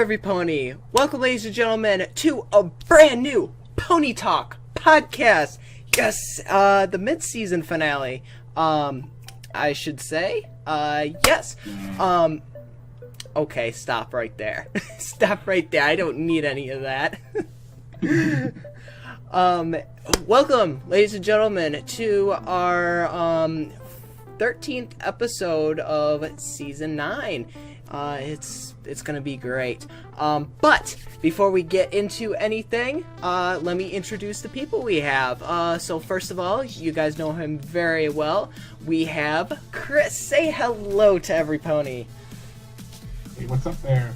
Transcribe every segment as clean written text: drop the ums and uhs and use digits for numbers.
every pony. Welcome, ladies and gentlemen, to a brand new Pony Talk podcast. Yes, the mid-season finale. I should say. Yes. Okay, stop right there. Stop right there. I don't need any of that. Welcome, ladies and gentlemen, to our 13th episode of season 9. It's gonna be great. But before we get into anything, let me introduce the people we have. So first of all, you guys know him very well. We have Chris. Say hello to every pony. Hey, what's up there?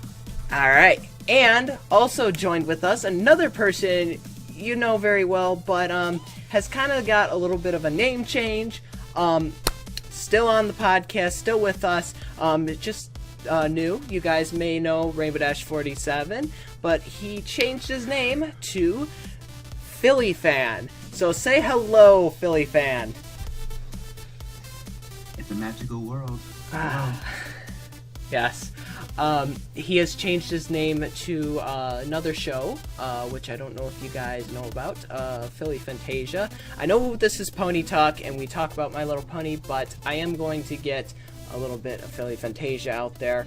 All right, and also joined with us another person you know very well, but has kind of got a little bit of a name change. Still on the podcast, still with us. Just new. You guys may know Rainbow Dash 47, but he changed his name to Philly Fan. So say hello, Philly Fan. It's a magical world. Yes. He has changed his name to another show, which I don't know if you guys know about, Philly Fantasia. I know this is Pony Talk, and we talk about My Little Pony, but I am going to get a little bit of Philly Fantasia out there.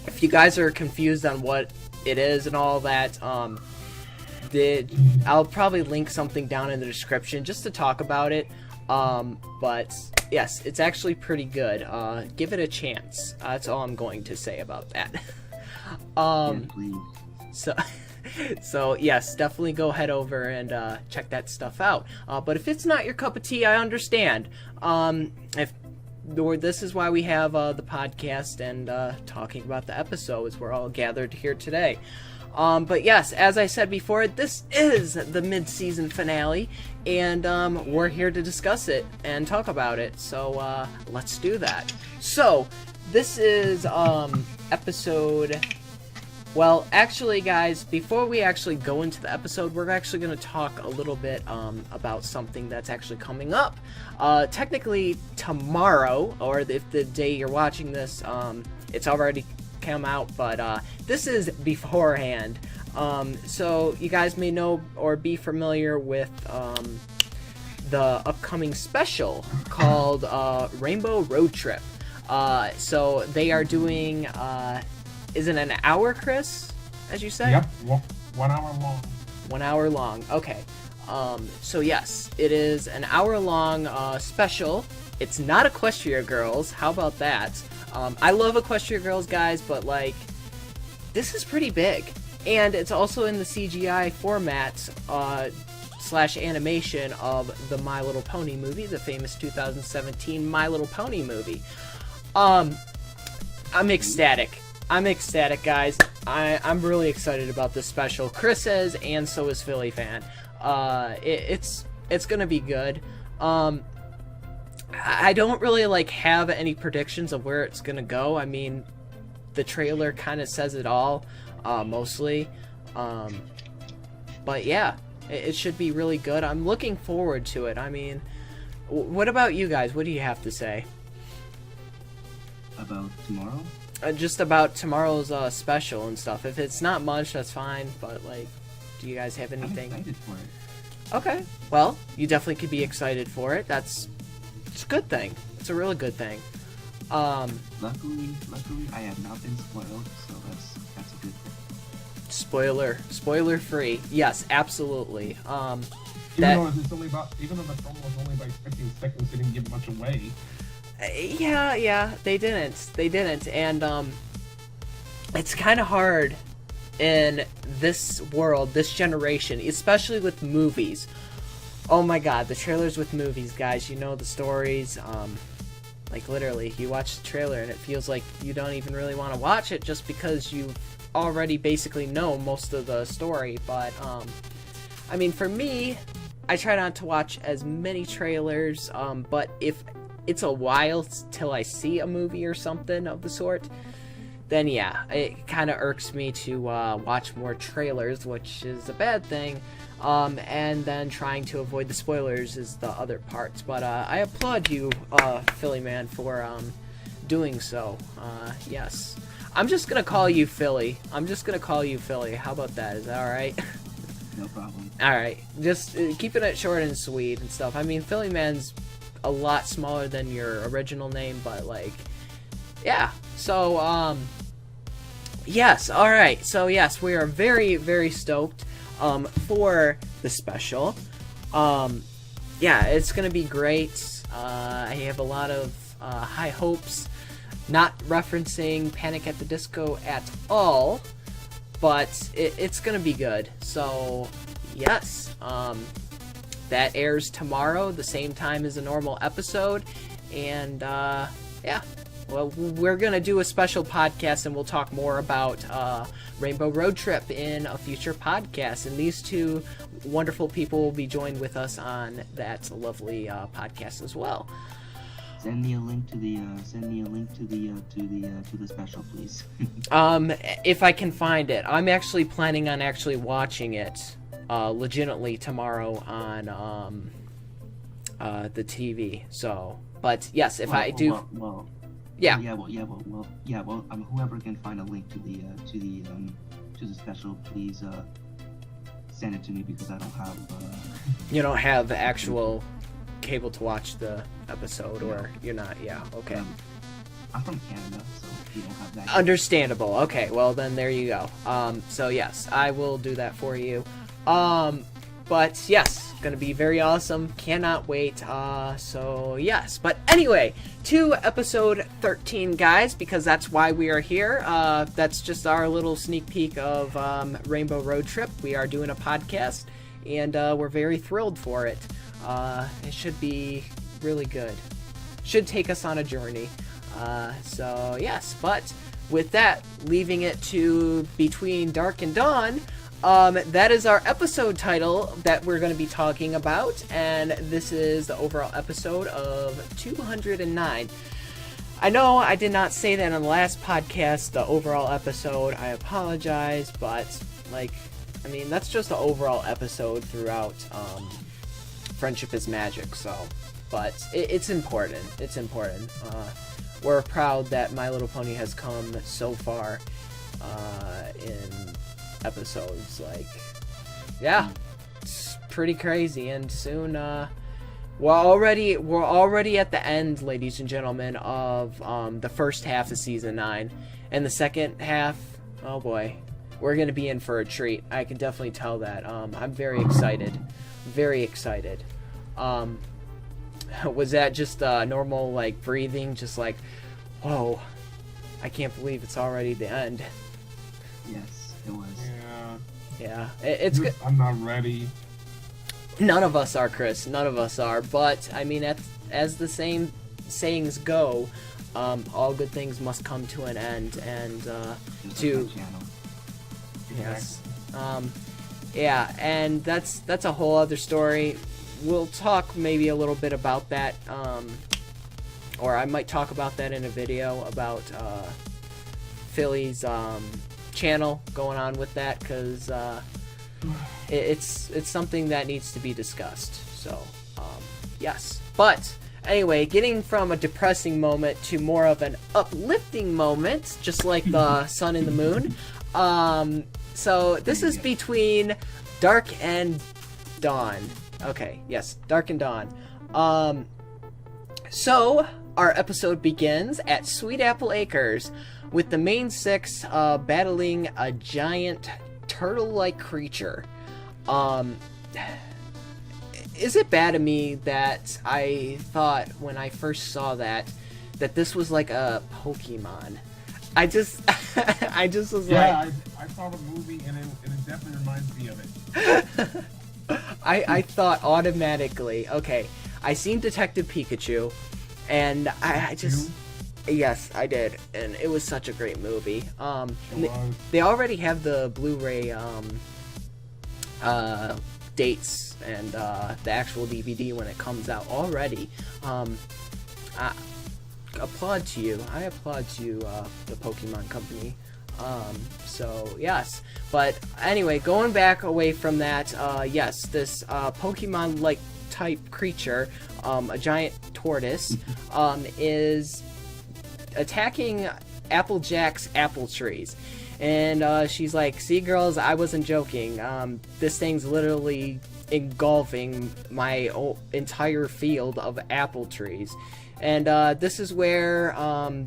If you guys are confused on what it is and all that, I'll probably link something down in the description just to talk about it. But yes, it's actually pretty good. Give it a chance. That's all I'm going to say about that. So yes, definitely go head over and check that stuff out. But if it's not your cup of tea, I understand. This is why we have the podcast and talking about the episodes. We're all gathered here today. But yes, as I said before, this is the mid-season finale, and we're here to discuss it and talk about it. So let's do that. So this is episode. Well, actually, guys, before we actually go into the episode, we're actually going to talk a little bit about something that's actually coming up. Technically, tomorrow, or if the day you're watching this, it's already come out, but this is beforehand. So you guys may know or be familiar with the upcoming special called Rainbow Road Trip. So they are doing... is it an hour, Chris, as you said? Yep, 1 hour long. 1 hour long, okay. So yes, it is an hour-long special. It's not Equestria Girls, how about that? I love Equestria Girls, guys, but, like, this is pretty big. And it's also in the CGI format, / animation of the My Little Pony movie, the famous 2017 My Little Pony movie. I'm ecstatic. I'm ecstatic, guys. I'm really excited about this special. Chris is, and so is Philly Fan. It's gonna be good. I don't really have any predictions of where it's gonna go. I mean, the trailer kind of says it all, mostly. But yeah, it should be really good. I'm looking forward to it. I mean, what about you guys? What do you have to say About tomorrow? Just about tomorrow's special and stuff. If it's not much, that's fine. But do you guys have anything? I'm excited for it. Okay. Well, you definitely could be excited for it. It's a good thing. It's a really good thing. Luckily, I have not been spoiled, so that's a good thing. Spoiler free. Yes, absolutely. Even though the film was only by 15 seconds, they didn't give much away. Yeah, they didn't, and it's kind of hard in this world, this generation, especially with movies. Oh my god, the trailers with movies, guys, you know the stories, literally, you watch the trailer and it feels like you don't even really want to watch it just because you already basically know most of the story, but, I mean, for me, I try not to watch as many trailers, but if it's a while till I see a movie or something of the sort, then yeah, it kind of irks me to watch more trailers, which is a bad thing, and then trying to avoid the spoilers is the other parts. But I applaud you, Philly Man, for doing so. Yes. I'm just gonna call you Philly. I'm just gonna call you Philly. How about that? Is that all right? No problem. All right, just keeping it short and sweet and stuff. I mean, Philly Man's a lot smaller than your original name, but like, yeah. So, yes. All right. So yes, we are very, very stoked for the special. Yeah, it's gonna be great. I have a lot of high hopes. Not referencing Panic at the Disco at all, but it's gonna be good. So yes, that airs tomorrow, the same time as a normal episode, and yeah, well, we're gonna do a special podcast, and we'll talk more about Rainbow Road Trip in a future podcast, and these two wonderful people will be joined with us on that lovely podcast as well. Send me a link to the special, please. If I can find it. I'm actually planning on actually watching it legitimately tomorrow on the TV. So, but yes, if I do, yeah. Whoever can find a link to the special, please send it to me, because I don't have. You don't have actual cable to watch the episode, or you're not. Yeah. Okay. I'm from Canada, so you don't have that. Understandable. Okay. Well, then there you go. So yes, I will do that for you. But yes, gonna be very awesome. Cannot wait. So yes. But anyway, to episode 13, guys, because that's why we are here. That's just our little sneak peek of Rainbow Road Trip. We are doing a podcast, and we're very thrilled for it. It should be really good. Should take us on a journey. So yes, but with that, leaving it to Between Dark and Dawn, that is our episode title that we're going to be talking about, and this is the overall episode of 209. I know I did not say that on the last podcast, the overall episode. I apologize, but like, I mean, that's just the overall episode throughout Friendship is Magic, so, but it's important. It's important. We're proud that My Little Pony has come so far in episodes. Like, yeah, it's pretty crazy, and soon we're already at the end, ladies and gentlemen, of the first half of season 9, and the second half, oh boy, we're gonna be in for a treat. I can definitely tell that. I'm very excited. Very excited. Was that just normal, like, breathing? Just like, whoa, I can't believe it's already the end. Yes, it was. Yeah, it's good. I'm not ready. None of us are, Chris. None of us are. But, I mean, as the same sayings go, all good things must come to an end. And, to... Yes. Yeah, and that's a whole other story. We'll talk maybe a little bit about that, or I might talk about that in a video about Philly's channel going on with that, because it's something that needs to be discussed. So yes, but anyway, getting from a depressing moment to more of an uplifting moment, just like the sun and the moon. So this is Between Dark and Dawn. Okay, yes, Dark and Dawn. So our episode begins at Sweet Apple Acres with the main 6 battling a giant turtle-like creature. Is it bad of me that I thought when I first saw that this was like a Pokemon? I just was like... I saw the movie, and it definitely reminds me of it. I thought automatically, okay, I seen Detective Pikachu, and I just... Yes, I did, and it was such a great movie. They already have the Blu-ray dates and the actual DVD when it comes out already. I applaud to you. I applaud to you, the Pokemon Company. So yes, but anyway, going back away from that, yes, this Pokemon-like type creature, a giant tortoise, is attacking Applejack's apple trees. And she's like, see, girls, I wasn't joking. This thing's literally engulfing my entire field of apple trees. And this is where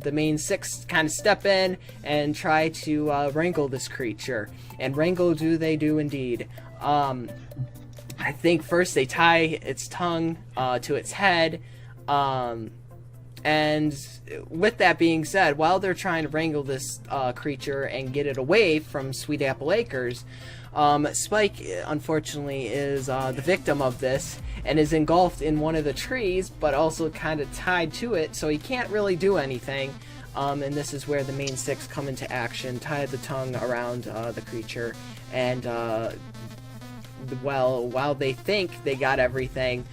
the main six kind of step in and try to wrangle this creature. And wrangle do they do indeed. I think first they tie its tongue to its head. And with that being said, while they're trying to wrangle this creature and get it away from Sweet Apple Acres, Spike, unfortunately, is the victim of this and is engulfed in one of the trees, but also kind of tied to it, so he can't really do anything. And this is where the main six come into action, tie the tongue around the creature, and while they think they got everything,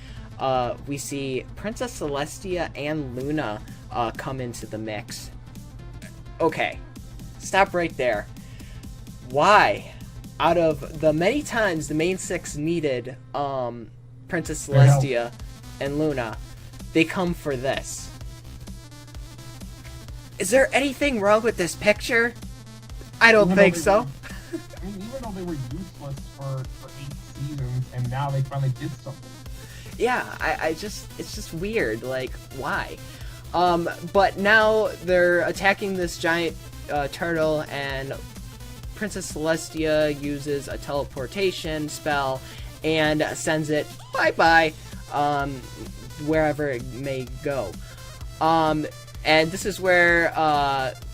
we see Princess Celestia and Luna come into the mix. Okay, stop right there. Why? Out of the many times the main six needed Princess Celestia and Luna, they come for this. Is there anything wrong with this picture? I don't think so. I mean, even though they were useless for 8 seasons, and now they finally did something. Yeah, it's just weird, like, why? But now they're attacking this giant turtle, and Princess Celestia uses a teleportation spell and sends it bye-bye, wherever it may go. And this is where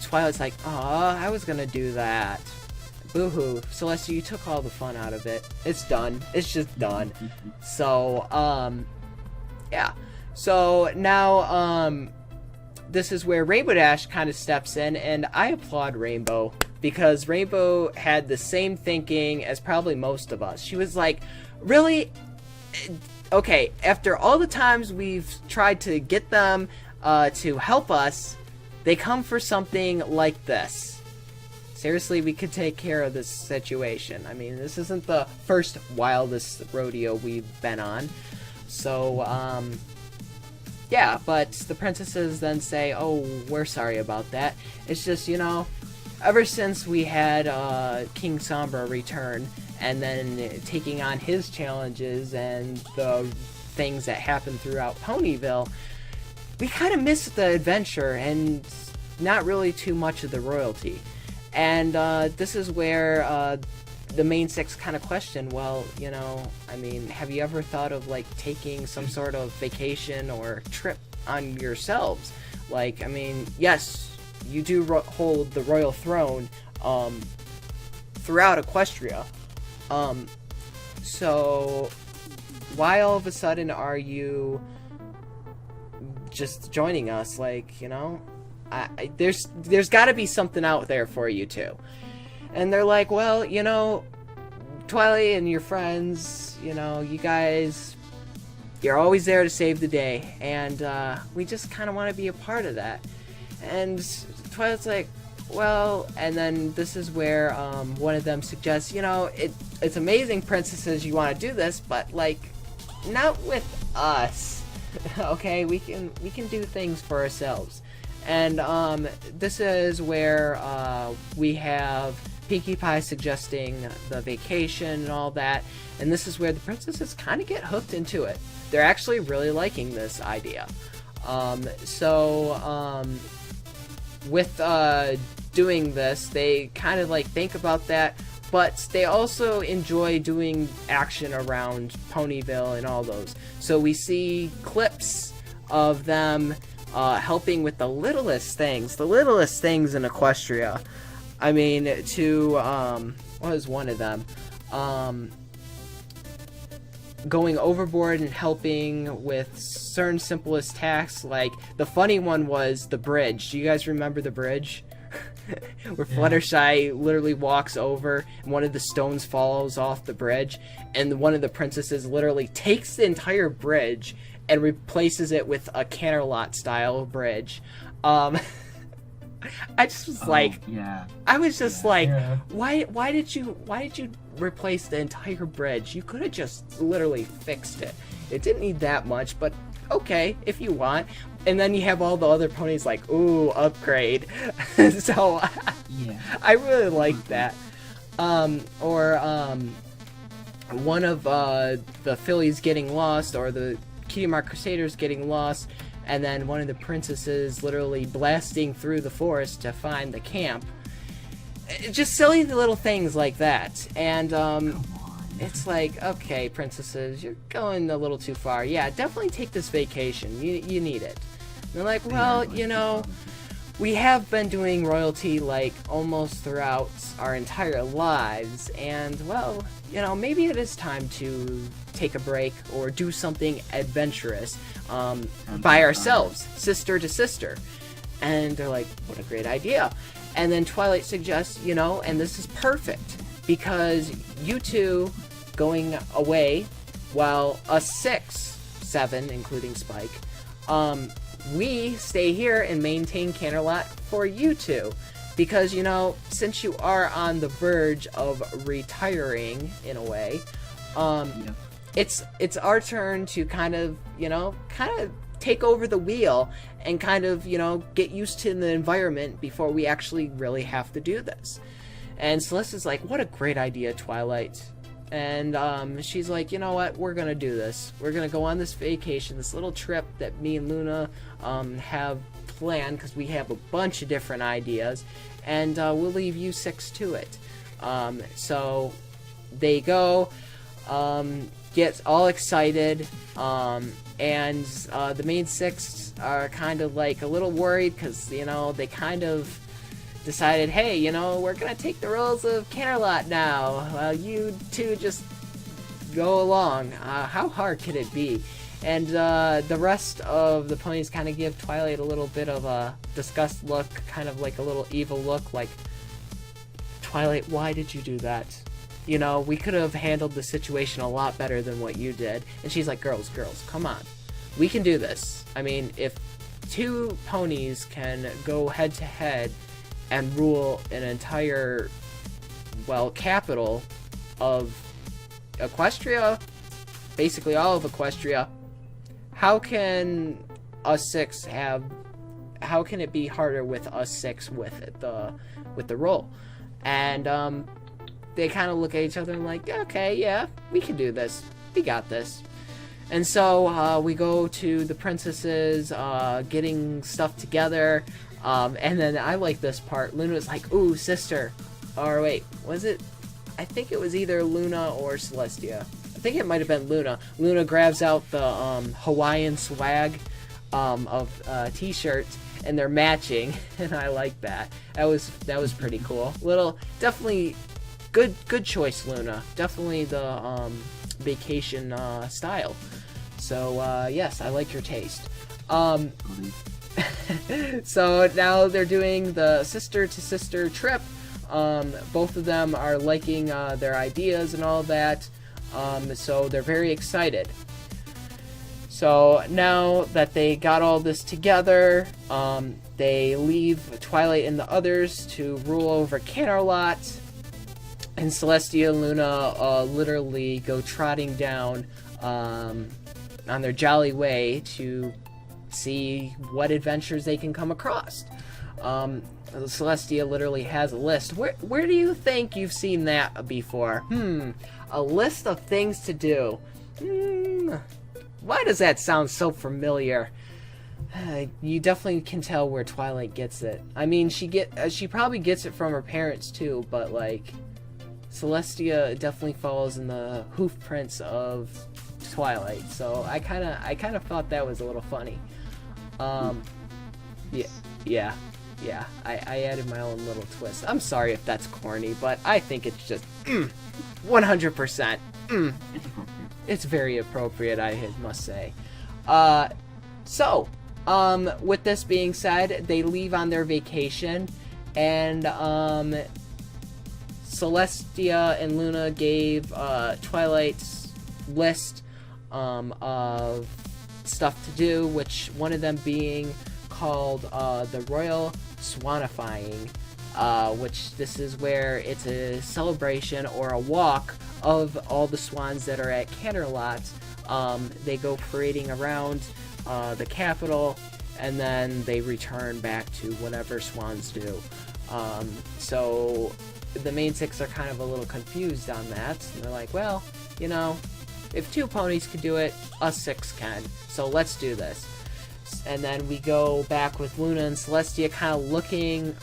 Twilight's like, aw, I was gonna do that. Boo-hoo. Celestia, you took all the fun out of it. It's done. It's just done. So, yeah. So, now, this is where Rainbow Dash kind of steps in, and I applaud Rainbow, because Rainbow had the same thinking as probably most of us. She was like, really? Okay, after all the times we've tried to get them to help us, they come for something like this. Seriously, we could take care of this situation. I mean, this isn't the first wildest rodeo we've been on. So, yeah, but the princesses then say, oh, we're sorry about that. It's just, you know, ever since we had King Sombra return, and then taking on his challenges and the things that happened throughout Ponyville, we kind of missed the adventure and not really too much of the royalty. And this is where the main six kind of question, well, you know, I mean, have you ever thought of, like, taking some sort of vacation or trip on yourselves? Like, I mean, yes, you do hold the royal throne throughout Equestria. So why all of a sudden are you just joining us? Like, you know, there's got to be something out there for you too. And they're like, well, you know, Twilight and your friends, you know, you guys, you're always there to save the day, and we just kind of want to be a part of that. And Twilight's like, well, and then this is where one of them suggests, you know, it's amazing, princesses, you want to do this, but, like, not with us. Okay, we can do things for ourselves. And this is where we have Pinkie Pie suggesting the vacation and all that, and this is where the princesses kind of get hooked into it. They're actually really liking this idea. With doing this, they kind of like think about that, but they also enjoy doing action around Ponyville and all those. So we see clips of them helping with the littlest things in Equestria. I mean, what was one of them? Going overboard and helping with certain simplest tasks. Like, the funny one was the bridge. Do you guys remember the bridge? Where Fluttershy literally walks over and one of the stones falls off the bridge, and one of the princesses literally takes the entire bridge and replaces it with a Canterlot style bridge. I just was like, I was just like, why did you replace the entire bridge? You could have just literally fixed it. It didn't need that much, but okay, if you want. And then you have all the other ponies like, ooh, upgrade. So Yeah. I really like that. Or one of the fillies getting lost, or the Cutie Mark Crusaders getting lost, and then one of the princesses literally blasting through the forest to find the camp. Just silly little things like that. And Come on. it's like, okay, princesses, you're going a little too far. Yeah, definitely take this vacation. You need it. And they're like, well, you know, we have been doing royalty like almost throughout our entire lives, and well, you know, maybe it is time to take a break or do something adventurous by ourselves, sister to sister. And they're like, what a great idea. And then Twilight suggests, you know, and this is perfect, because you two going away while us 7, including Spike, we stay here and maintain Canterlot for you two. Because, you know, since you are on the verge of retiring, in a way, it's our turn to kind of take over the wheel and kind of, you know, get used to the environment before we actually really have to do this. And Celeste's like, what a great idea, Twilight. And she's like, you know what, we're gonna do this. We're gonna go on this vacation, this little trip that me and Luna have planned, because we have a bunch of different ideas, and we'll leave you 6 to it. So they go, get all excited, and the main 6 are kind of like a little worried, because, you know, they kind of decided, hey, you know, we're gonna take the roles of Canterlot now. You two just go along. How hard could it be? And the rest of the ponies kind of give Twilight a little bit of a disgust look, kind of like a little evil look, like, Twilight, why did you do that? You know, we could have handled the situation a lot better than what you did. And she's like, girls, come on. We can do this. I mean, if 2 ponies can go head to head and rule an entire, well, capital of Equestria, basically all of Equestria, how can us 6 how can it be harder with us 6 with the role? And they kind of look at each other and like, okay, yeah, we can do this. We got this. And so we go to the princesses getting stuff together. And then I like this part. Luna's like, ooh, sister. Or wait, was it? I think it was either Luna or Celestia. I think it might have been Luna. Luna grabs out the Hawaiian swag of t-shirts, and they're matching, and I like that. That was pretty cool. Definitely good choice, Luna. Definitely the vacation style. So yes, I like your taste. So now they're doing the sister-to-sister trip. Both of them are liking their ideas and all that. So they're very excited. So now that they got all this together, they leave Twilight and the others to rule over Canterlot. And Celestia and Luna literally go trotting down on their jolly way to see what adventures they can come across. Celestia literally has a list. Where do you think you've seen that before? A list of things to do. Why does that sound so familiar? You definitely can tell where Twilight gets it. I mean, she probably gets it from her parents too, but like, Celestia definitely follows in the hoof prints of Twilight. So I kind of thought that was a little funny. Yeah. I added my own little twist. I'm sorry if that's corny, but I think it's just 100%. It's very appropriate, I must say. So, with this being said, they leave on their vacation, and Celestia and Luna gave Twilight's list of stuff to do, which one of them being called the Royal Swanifying, which this is where it's a celebration or a walk of all the swans that are at Canterlot They go parading around the capital, and then they return back to whatever swans do. So the main six are kind of a little confused on that. And they're like, well, you know, if 2 ponies could do it, us 6 can. So let's do this. And then we go back with Luna and Celestia kind of looking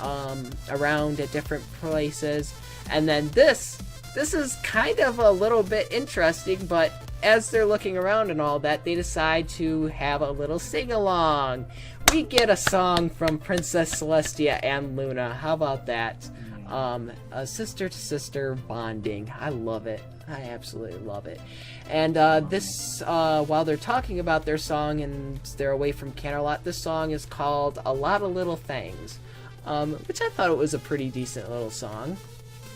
around at different places. And then this is kind of a little bit interesting, but as they're looking around and all that, they decide to have a little sing-along. We get a song from Princess Celestia and Luna. How about that? A sister-to-sister bonding. I love it. I absolutely love it. And this, while they're talking about their song and they're away from Canterlot, this song is called A Lot of Little Things, which I thought it was a pretty decent little song.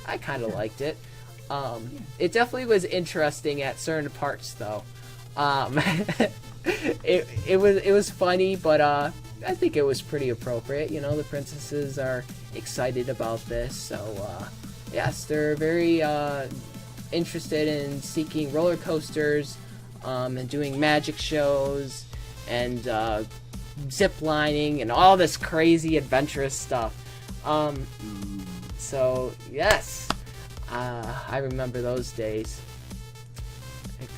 I kind of liked it. It definitely was interesting at certain parts, though. It was funny, but I think it was pretty appropriate. You know, the princesses are excited about this, so yes, they're very interested in seeking roller coasters, and doing magic shows, and zip lining, and all this crazy adventurous stuff. So yes, I remember those days.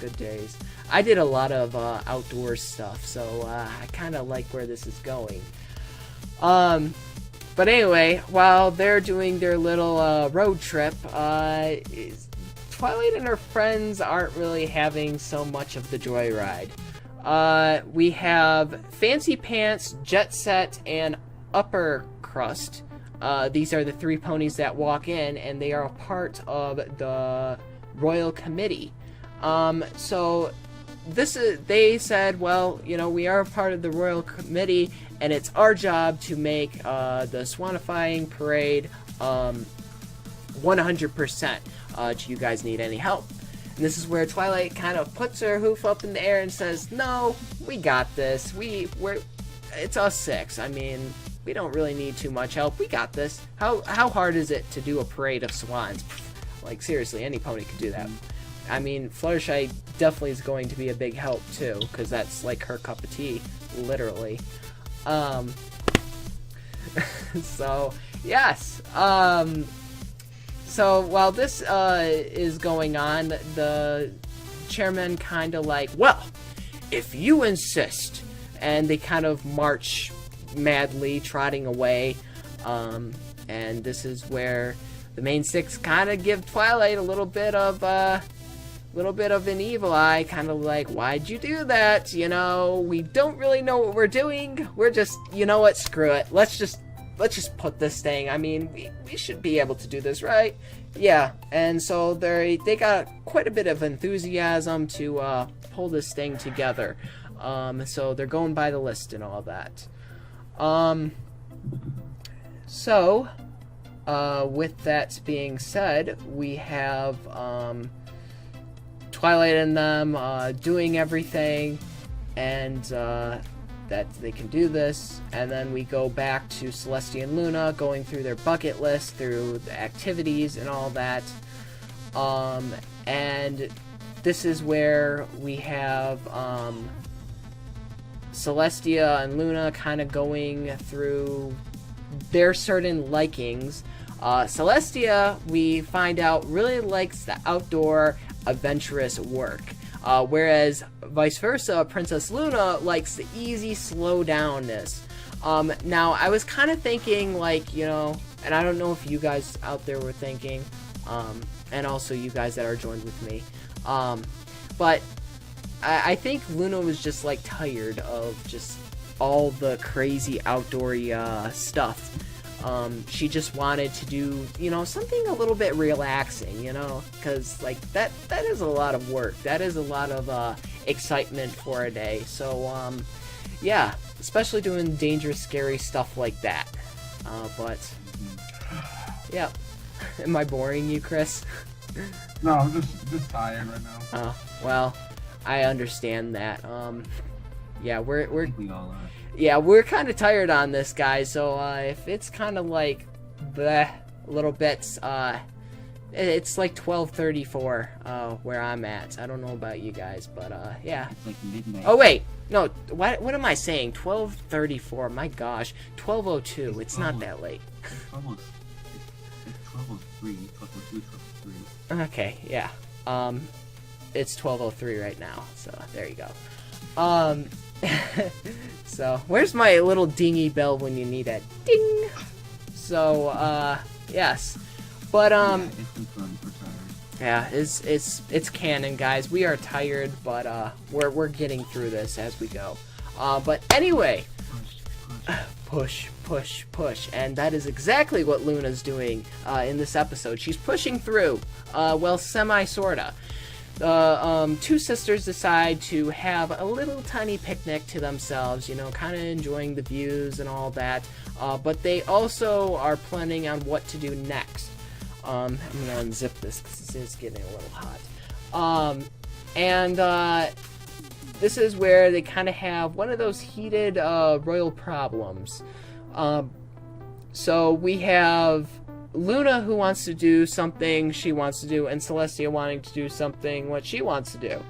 Good days. I did a lot of outdoor stuff, so I kind of like where this is going. But anyway, while they're doing their little road trip, Twilight and her friends aren't really having so much of the joyride. We have Fancy Pants, Jet Set, and Upper Crust. These are the 3 ponies that walk in, and they are a part of the Royal Committee. So they said, well, you know, we are a part of the Royal Committee, and it's our job to make the Swanifying Parade 100%. Do you guys need any help? And this is where Twilight kind of puts her hoof up in the air and says, no, we got this. It's us 6. I mean, we don't really need too much help. We got this. How hard is it to do a parade of swans? Like, seriously, any pony could do that. I mean, Fluttershy definitely is going to be a big help, too, because that's, like, her cup of tea, literally. So, yes. So, while this is going on, the chairman kind of like, well, if you insist, and they kind of march madly, trotting away, and this is where the main 6 kind of give Twilight a little bit of an evil eye, kind of like, why'd you do that? You know, we don't really know what we're doing. We're just, you know what, screw it. Let's just put this thing. I mean, we should be able to do this, right? Yeah, and so they got quite a bit of enthusiasm to pull this thing together. So they're going by the list and all that. So, with that being said, we have Twilight and them doing everything, and that they can do this, and then we go back to Celestia and Luna going through their bucket list, through the activities and all that, and this is where we have Celestia and Luna kind of going through their certain likings. Celestia, we find out, really likes the outdoor adventurous work. Whereas, vice versa, Princess Luna likes the easy slow-downness. Now, I was kind of thinking, like, you know, and I don't know if you guys out there were thinking, and also you guys that are joined with me, but I think Luna was just, like, tired of just all the crazy outdoory stuff. She just wanted to do, you know, something a little bit relaxing, you know, because, like, that is a lot of work. That is a lot of excitement for a day. So, yeah, especially doing dangerous, scary stuff like that. But, yeah. Am I boring you, Chris? No, I'm just tired right now. Oh, well, I understand that. Yeah, I think we all are. Yeah, we're kind of tired on this, guys, so if it's kind of like bleh, little bits, It's like 12:34 where I'm at. I don't know about you guys, but yeah. It's like midnight. Oh wait, no. What am I saying? 12:34. My gosh, 12:02. It's not that late. It's almost. It's 12:03. 12:02. 12:03. Okay, yeah. It's 12:03 right now. So there you go. So where's my little dingy bell when you need it? Ding. So yes. But It's confirmed we're tired. yeah, it's canon, guys. We are tired, but we're getting through this as we go. But anyway, push, and that is exactly what Luna's doing in this episode. She's pushing through, well, sorta. Two sisters decide to have a little tiny picnic to themselves, you know, kind of enjoying the views and all that. But they also are planning on what to do next. I'm gonna unzip this because it's getting a little hot. This is where they kind of have one of those heated royal problems. So we have Luna who wants to do something she wants to do, and Celestia wanting to do something what she wants to do.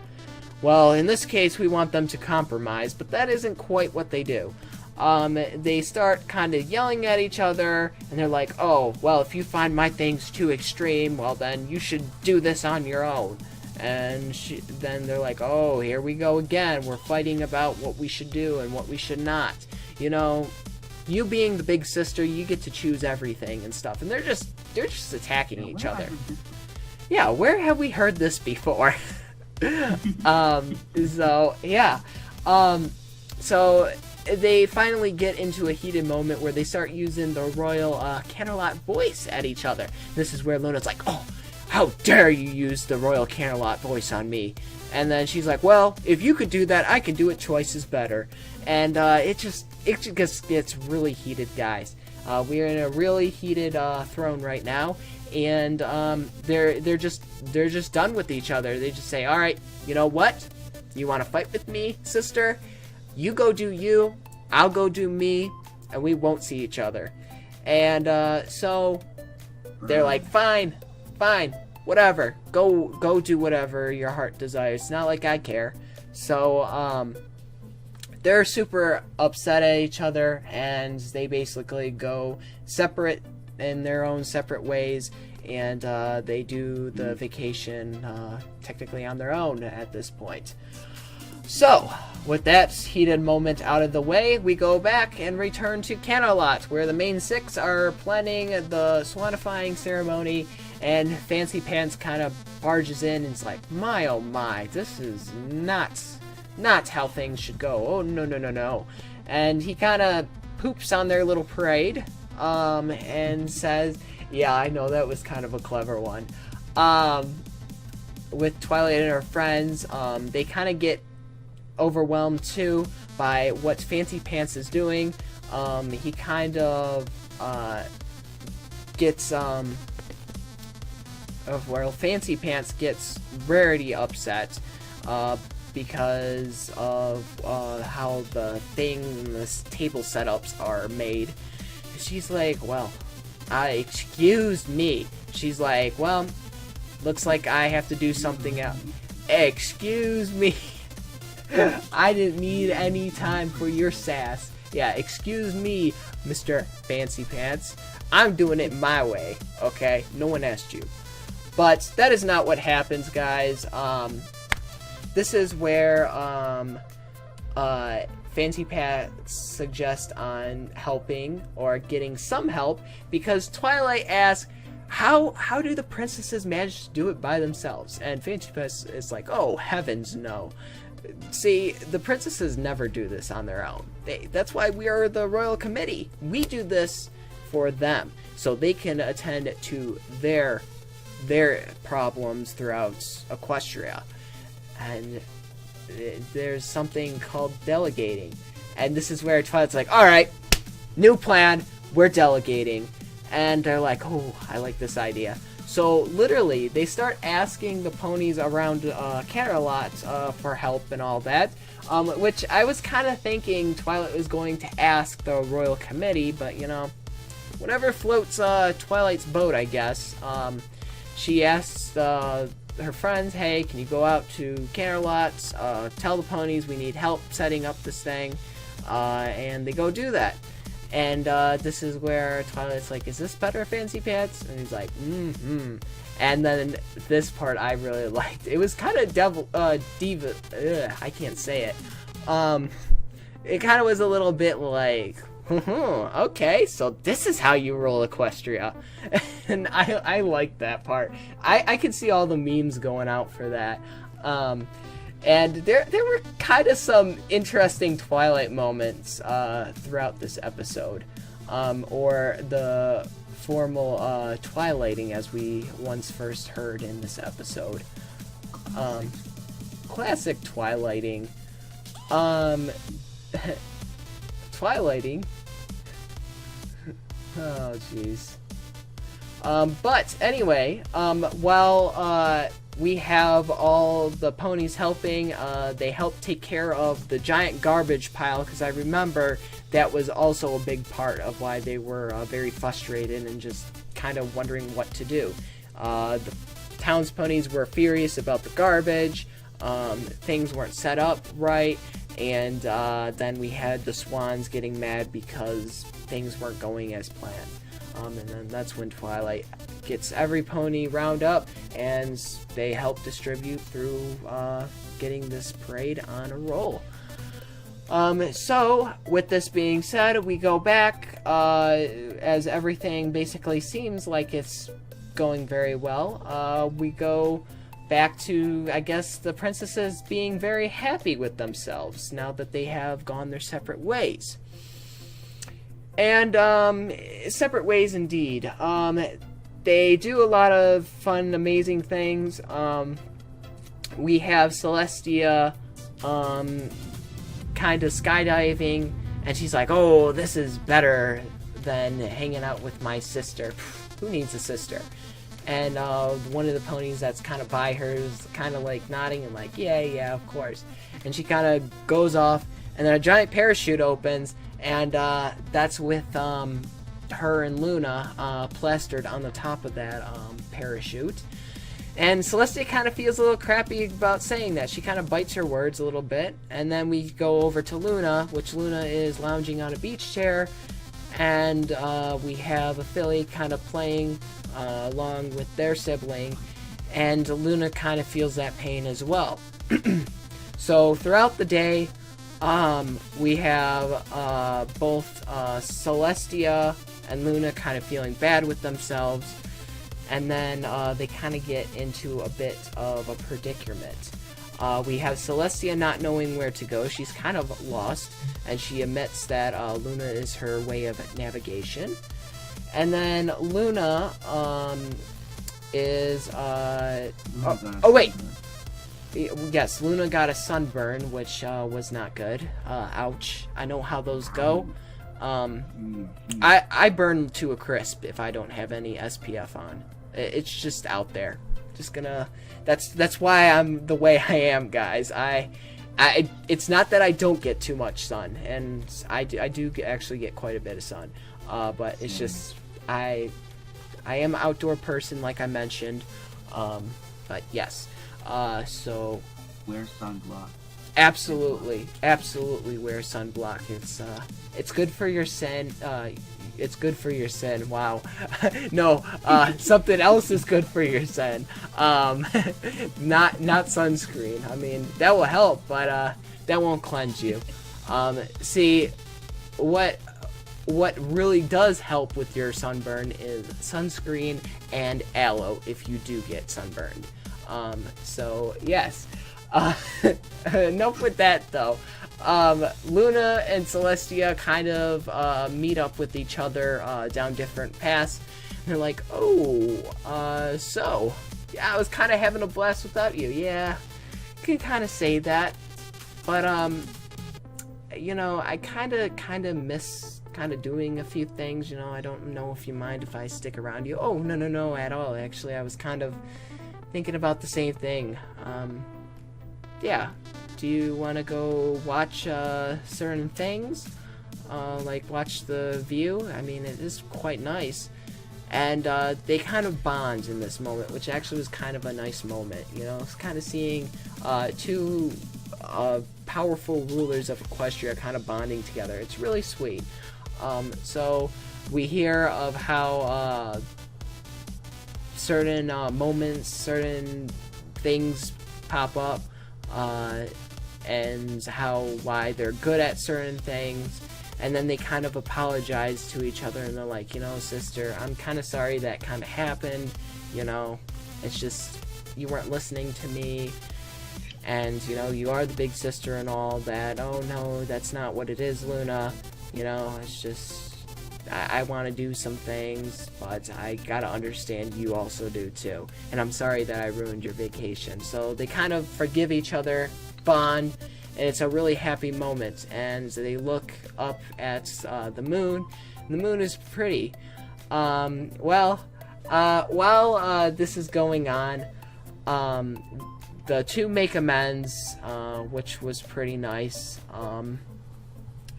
Well, in this case, we want them to compromise, but that isn't quite what they do. They start kind of yelling at each other, and they're like, oh, well, if you find my things too extreme, well, then you should do this on your own. And then they're like, oh, here we go again. We're fighting about what we should do and what we should not. You know, you being the big sister, you get to choose everything and stuff. And they're just attacking each other. Yeah, where have we heard this before? So, yeah. So they finally get into a heated moment where they start using the royal Canterlot voice at each other. This is where Luna's like, oh, how dare you use the royal Canterlot voice on me? And then she's like, well, if you could do that, I can do it twice as better. And it just gets really heated, guys. We're in a really heated throne right now, and they're just done with each other. They just say, all right, you know what? You want to fight with me, sister? You go do you, I'll go do me, and we won't see each other. And so they're like, fine, whatever. Go do whatever your heart desires. It's not like I care. So they're super upset at each other, and they basically go separate in their own separate ways, and they do the vacation technically on their own at this point. So, with that heated moment out of the way, we go back and return to Canterlot, where the main six are planning the swanifying ceremony, and Fancy Pants kind of barges in and is like, my oh my, this is not how things should go. Oh, no. And he kind of poops on their little parade, and says, yeah, I know that was kind of a clever one. With Twilight and her friends, they kind of get overwhelmed too by what Fancy Pants is doing. He kind of gets Fancy Pants gets Rarity upset because of how this table setups are made. She's like, well, excuse me. She's like, well, looks like I have to do something else. Excuse me. I didn't need any time for your sass. Yeah, excuse me, Mr. Fancy Pants. I'm doing it my way, okay? No one asked you. But that is not what happens, guys. This is where Fancy Pants suggest on helping or getting some help, because Twilight asks, how do the princesses manage to do it by themselves? And Fancy Pants is like, oh, heavens no. See, the princesses never do this on their own. That's why we are the royal committee. We do this for them, so they can attend to their problems throughout Equestria. And there's something called delegating. And this is where Twilight's like, alright, new plan, we're delegating. And they're like, oh, I like this idea. So literally, they start asking the ponies around Canterlot for help and all that, which I was kind of thinking Twilight was going to ask the royal committee, but you know, whatever floats Twilight's boat, I guess. she asks her friends, hey, can you go out to Canterlot's, tell the ponies we need help setting up this thing, and they go do that. And this is where Twilight's like, is this better, Fancy Pants? And he's like, mm-hmm. And then this part I really liked. It was kind of diva. I can't say it. It kind of was a little bit like, okay, so this is how you roll Equestria. And I liked that part. I could see all the memes going out for that. And there were kind of some interesting Twilight moments throughout this episode. Or the formal Twilighting, as we once first heard in this episode. Classic Twilighting. Twilighting. Oh, jeez. But anyway, while we have all the ponies helping, they help take care of the giant garbage pile, because I remember that was also a big part of why they were very frustrated and just kind of wondering what to do. The town's ponies were furious about the garbage, things weren't set up right, and then we had the swans getting mad because things weren't going as planned. And then that's when Twilight gets every pony round up, and they help distribute through getting this parade on a roll. So, with this being said, we go back, as everything basically seems like it's going very well. We go back to, I guess, the princesses being very happy with themselves now that they have gone their separate ways. And, separate ways indeed. They do a lot of fun, amazing things. We have Celestia, kind of skydiving, and she's like, oh, this is better than hanging out with my sister. Who needs a sister? And one of the ponies that's kind of by her is kind of like nodding and like, yeah, of course. And she kind of goes off, and then a giant parachute opens, and that's with her and Luna plastered on the top of that parachute. And Celestia kind of feels a little crappy about saying that. She kind of bites her words a little bit. And then we go over to Luna, which Luna is lounging on a beach chair. And we have a filly kind of playing along with their sibling. And Luna kind of feels that pain as well. So throughout the day, we have both Celestia and Luna kind of feeling bad with themselves. And then they kind of get into a bit of a predicament. We have Celestia not knowing where to go. She's kind of lost, and she admits that Luna is her way of navigation. And then Luna is... Yes, Luna got a sunburn, which was not good. Ouch. I know how those go. I burn to a crisp if I don't have any SPF on. It's just out there. Just gonna. That's why I'm the way I am, guys. It's not that I don't get too much sun, and I do actually get quite a bit of sun. But it's just I am an outdoor person, like I mentioned. But yes. So wear sunblock. Absolutely wear sunblock. It's good for your sin. It's good for your sin. Wow. No, something else is good for your sin. Not sunscreen. I mean, that will help, but that won't cleanse you. See, what really does help with your sunburn is sunscreen and aloe if you do get sunburned. So yes. Enough with that though. Luna and Celestia kind of meet up with each other down different paths. And they're like, oh, so yeah, I was kind of having a blast without you. Yeah, you can kind of say that, but you know, I kind of miss doing a few things. You know, I don't know if you mind if I stick around you. Oh, no at all. Actually, I was kind of thinking about the same thing. Yeah. Do you want to go watch certain things? Like watch The View? I mean, it is quite nice. And they kind of bond in this moment, which actually was kind of a nice moment. You know, it's kind of seeing two powerful rulers of Equestria kind of bonding together. It's really sweet. So we hear of how certain moments, certain things pop up, and why they're good at certain things. And then they kind of apologize to each other, and they're like, you know, sister, I'm kind of sorry that kind of happened. You know, it's just you weren't listening to me. And, you know, you are the big sister and all that. Oh, no, that's not what it is, Luna. You know, it's just, I want to do some things, but I gotta understand you also do, too. And I'm sorry that I ruined your vacation. So they kind of forgive each other, bond, and it's a really happy moment. And they look up at the moon. The moon is pretty. While this is going on, the two make amends, which was pretty nice.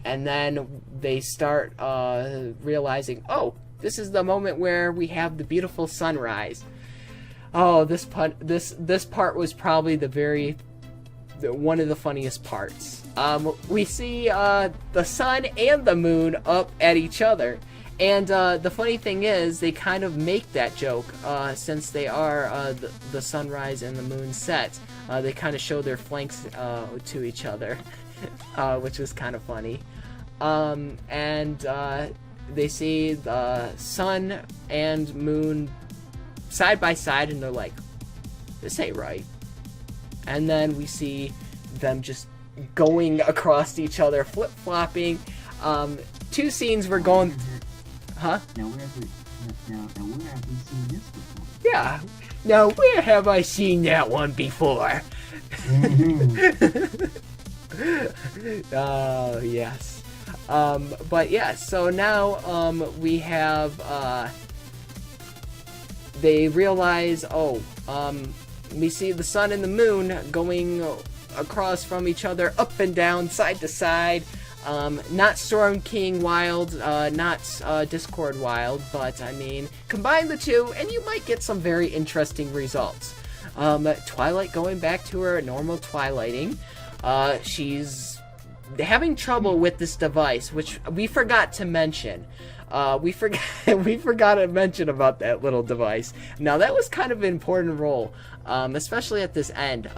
And then they start realizing, oh, this is the moment where we have the beautiful sunrise. Oh, this part was probably one of the funniest parts. We see the sun and the moon up at each other. And the funny thing is, they kind of make that joke, since they are the sunrise and the moon set. They kind of show their flanks to each other, which was kind of funny. And they see the sun and moon side by side, and they're like, this ain't right. And then we see them just going across each other, flip-flopping. Two scenes were going... Huh? Now where have we seen this before? Yeah. Now where have I seen that one before? Oh, yes. But yeah, so now we have they realize, we see the sun and the moon going across from each other, up and down, side to side. Not Storm King wild, not Discord wild, but I mean, combine the two and you might get some very interesting results. Twilight going back to her normal twilighting. She's having trouble with this device, which we forgot to mention. We forgot to mention about that little device. Now that was kind of an important role, especially at this end.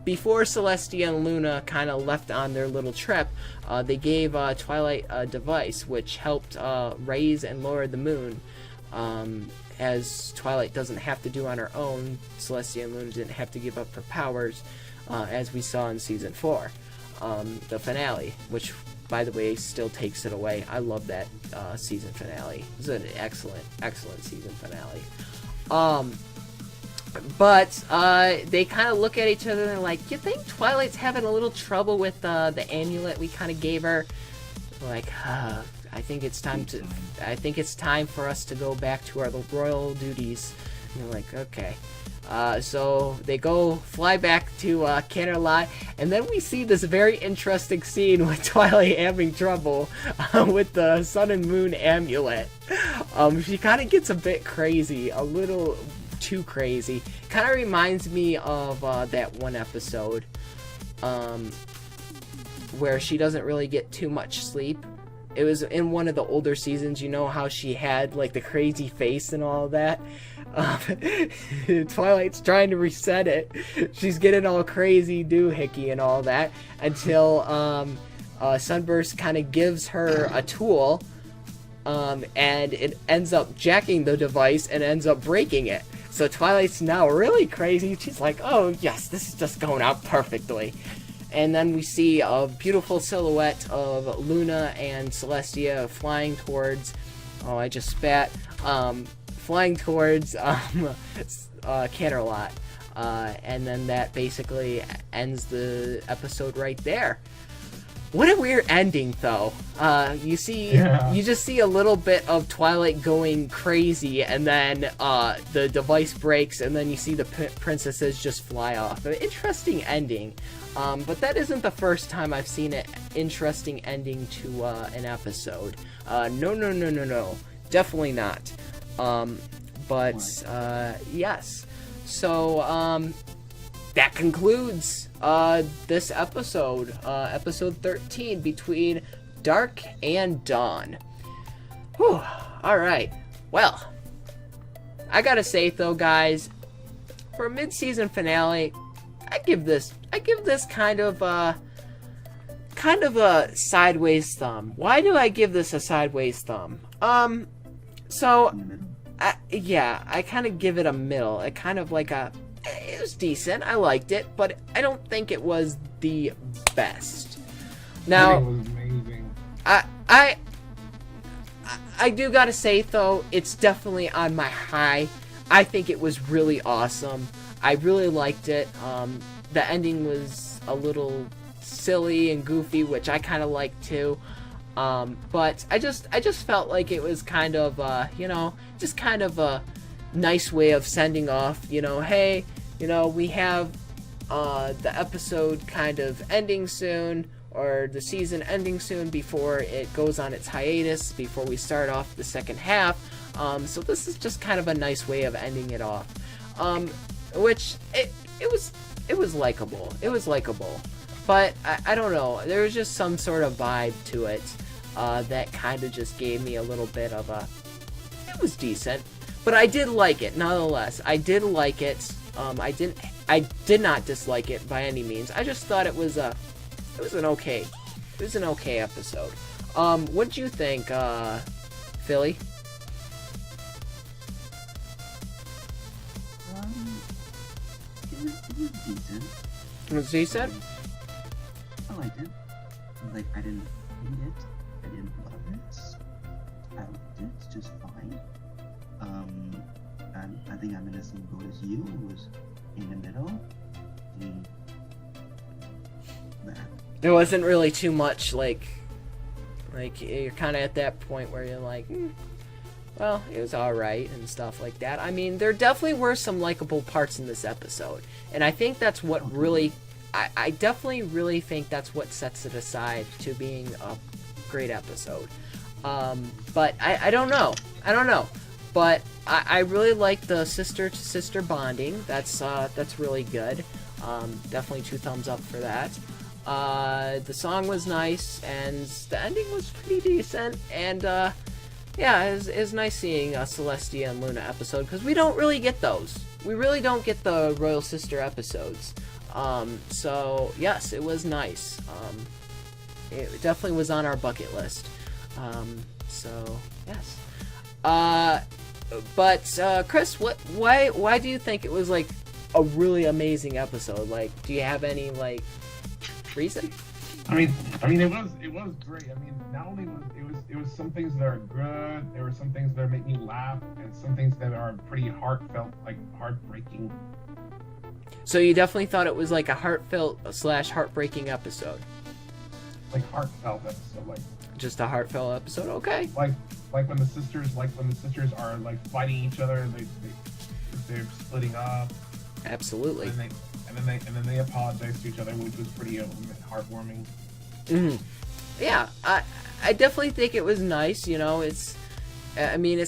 Before Celestia and Luna kind of left on their little trip, they gave Twilight a device which helped raise and lower the moon. As Twilight doesn't have to do on her own, Celestia and Luna didn't have to give up her powers, as we saw in Season 4, the finale, which, by the way, still takes it away. I love that season finale. It was an excellent season finale. But they kind of look at each other and they're like, you think Twilight's having a little trouble with the amulet we kind of gave her? Like, I think it's time for us to go back to our royal duties. And they're like, okay. So they fly back to Canterlot, and then we see this very interesting scene with Twilight having trouble with the sun and moon amulet. She kind of gets a bit crazy, a little too crazy. Kind of reminds me of that one episode where she doesn't really get too much sleep. It was in one of the older seasons. You know how she had like the crazy face and all that. Twilight's trying to reset it. She's getting all crazy doohickey and all that until Sunburst kind of gives her a tool, and it ends up jacking the device and ends up breaking it. So Twilight's now really crazy. She's like, oh yes, this is just going out perfectly. And then we see a beautiful silhouette of Luna and Celestia flying towards, I just spat, flying towards Canterlot. And then that basically ends the episode right there. What a weird ending, though. You just see a little bit of Twilight going crazy, and then the device breaks, and then you see the princesses just fly off. An interesting ending. But that isn't the first time I've seen an interesting ending to an episode. No. Definitely not. Yes. So, that concludes this episode, episode 13, Between Dark and Dawn. Whew. Alright. Well, I gotta say though, guys, for a mid-season finale, I give this kind of a sideways thumb. Why do I give this a sideways thumb? So, I kind of give it a middle. It kind of like it was decent. I liked it, but I don't think it was the best. Now, I think it was amazing. I do gotta say though, it's definitely on my high. I think it was really awesome. I really liked it. The ending was a little silly and goofy, which I kind of liked too. But I just felt like it was kind of, just kind of a nice way of sending off, hey, we have the episode kind of ending soon, or the season ending soon before it goes on its hiatus, before we start off the second half. So this is just kind of a nice way of ending it off. Which it was likable. It was likable. But I don't know. There was just some sort of vibe to it that kind of just gave me a little bit of a... It was decent. But I did like it, nonetheless. I did like it. I did not dislike it by any means. I just thought it was an okay episode. What'd you think, Philly? It was decent. It was decent? I liked it. Like, I didn't hate it. I didn't love it. I liked it just fine. I think I'm in the same boat as you. It was in the middle. There wasn't really too much, like you're kind of at that point where you're like, well, it was alright and stuff like that. I mean, there definitely were some likable parts in this episode, and I think that's what really, I definitely really think that's what sets it aside to being a great episode. But I don't know. But I really like the sister-to-sister bonding. That's really good. Definitely 2 thumbs up for that. The song was nice, and the ending was pretty decent, and it was nice seeing a Celestia and Luna episode, because we don't really get those. We really don't get the Royal Sister episodes. So, yes, it was nice. It definitely was on our bucket list. So, yes. But Chris, why do you think it was, like, a really amazing episode? Like, do you have any, like, reason? I mean, it was great. I mean, not only it was some things that are good. There were some things that make me laugh, and some things that are pretty heartfelt, like heartbreaking. So you definitely thought it was like a heartfelt / heartbreaking episode. Like heartfelt episode, like just a heartfelt episode. Okay. Like when the sisters are like fighting each other, they're splitting up. Absolutely. And then they apologize to each other, which was pretty heartwarming. Mm-hmm. Yeah, I definitely think it was nice. It's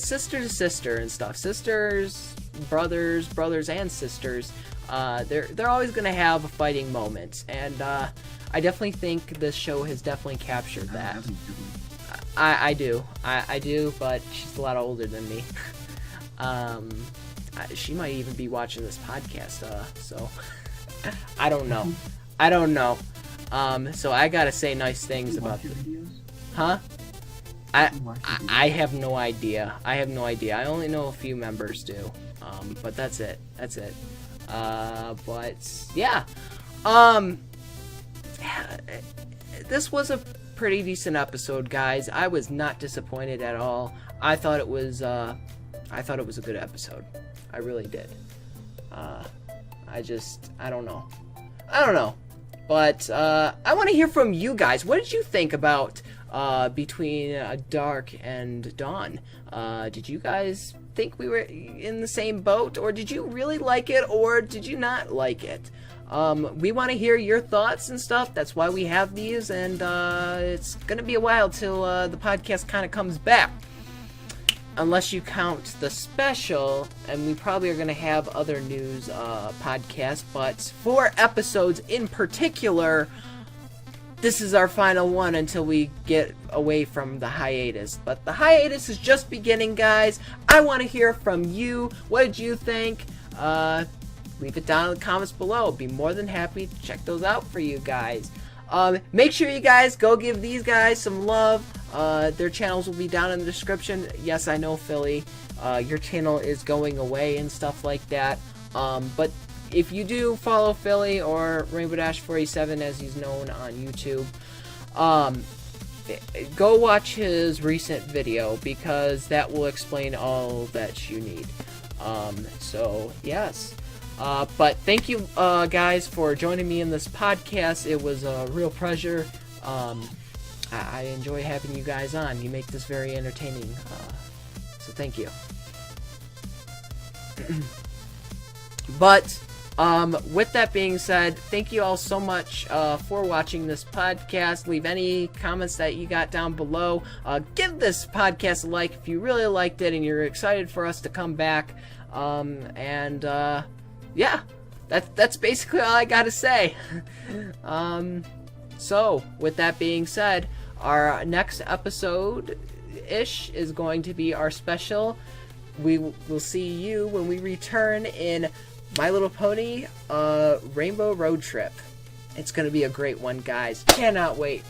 sister to sister and stuff. Sisters, brothers and sisters. They're always gonna have a fighting moment, and I definitely think this show has definitely captured that. I do, but she's a lot older than me. She might even be watching this podcast, so I don't know. So I gotta say nice things about this. Huh? I have no idea. I only know a few members do. But that's it. But yeah. This was a pretty decent episode, guys. I was not disappointed at all. I thought it was a good episode. I really did. I don't know. But I want to hear from you guys. What did you think about Between Dark and Dawn? Did you guys think we were in the same boat, or did you really like it, or did you not like it? We want to hear your thoughts and stuff. That's why we have these, and it's gonna be a while till the podcast kind of comes back. unless you count the special, and we probably are going to have other news podcasts, but 4 episodes in particular, this is our final one until we get away from the hiatus. But the hiatus is just beginning, guys. I want to hear from you. What did you think? Leave it down in the comments below. Be more than happy to check those out for you guys. Make sure you guys go give these guys some love. Their channels will be down in the description. Yes, I know, Philly. Your channel is going away and stuff like that. But if you do follow Philly or Rainbow Dash 47 as he's known on YouTube, go watch his recent video because that will explain all that you need. So yes. But thank you guys for joining me in this podcast. It was a real pleasure. I enjoy having you guys on. You make this very entertaining. So thank you. But with that being said, thank you all so much for watching this podcast. Leave any comments that you got down below. Give this podcast a like if you really liked it and you're excited for us to come back. Yeah, that's basically all I gotta say. So with that being said, our next episode-ish is going to be our special. We will see you when we return in My Little Pony Rainbow Road Trip. It's going to be a great one, guys. Cannot wait.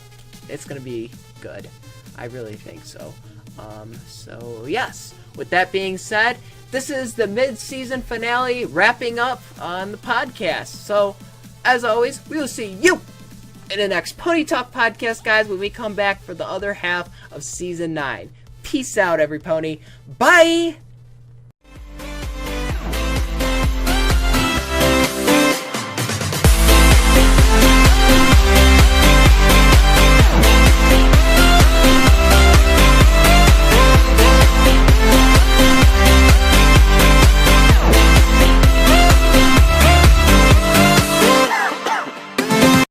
It's going to be good. I really think so. So, yes. With that being said, this is the mid-season finale wrapping up on the podcast. So, as always, we will see you in the next Pony Talk podcast, guys, when we come back for the other half of Season 9. Peace out, every pony. Bye!